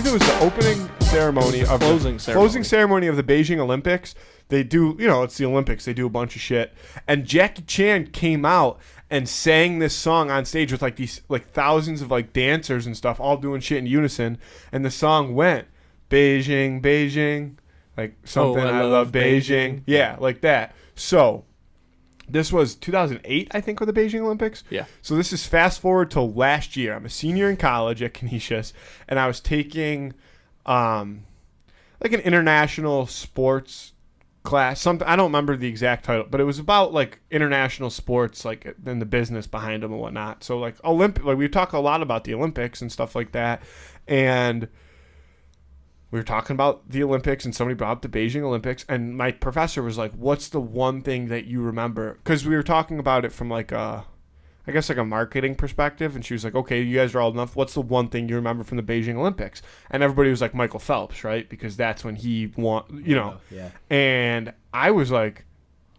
believe it was the opening ceremony of closing ceremony of the Beijing Olympics. They do, it's the Olympics. They do a bunch of shit. And Jackie Chan came out and sang this song on stage with like these like thousands of like dancers and stuff, all doing shit in unison. And the song went Beijing, Beijing, like something I love Beijing. Yeah, like that. So this was 2008, I think, with the Beijing Olympics. Yeah. So this is fast forward to last year. I'm a senior in college at Canisius, and I was taking like an international sports class. Something, I don't remember the exact title, but it was about like international sports, like and the business behind them and whatnot. So like we talk a lot about the Olympics and stuff like that, and we were talking about the Olympics, and somebody brought up the Beijing Olympics, and my professor was like, "What's the one thing that you remember?" Because we were talking about it from like a marketing perspective, and she was like, "Okay, you guys are old enough. What's the one thing you remember from the Beijing Olympics?" And everybody was like, "Michael Phelps, right? Because that's when he won, Yeah. And I was like,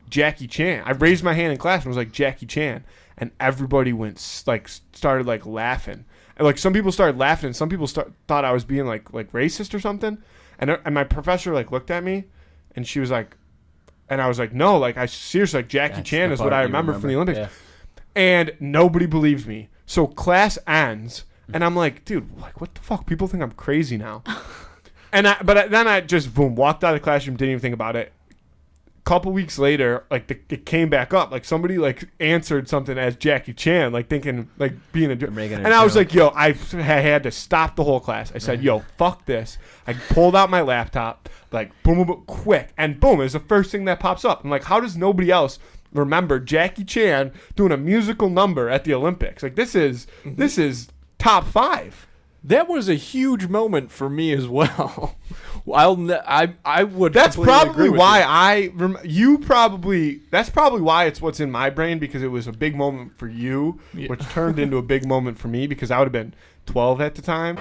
"Jackie Chan." I raised my hand in class and was like, "Jackie Chan," and everybody started like laughing. And like some people started laughing, and some people thought I was being like racist or something. And my professor like looked at me, and she was like, and I was like, "No, like I seriously, like Jackie Chan is what I remember from the Olympics." Yeah. And nobody believed me. So class ends, and I'm like, "Dude, like what the fuck? People think I'm crazy now." But then I just walked out of the classroom, didn't even think about it. Couple weeks later, like it came back up, like somebody like answered something as Jackie Chan, like thinking like being a and I was like, yo, I had to stop the whole class. I said, yo, fuck this. I pulled out my laptop, like boom, boom, boom, quick, and boom, it's the first thing that pops up. I'm like, how does nobody else remember Jackie Chan doing a musical number at the Olympics? Like this is top 5. That was a huge moment for me as well. I would. That's probably why you. That's probably why it's what's in my brain, because it was a big moment for you, which turned into a big moment for me because I would have been 12 at the time.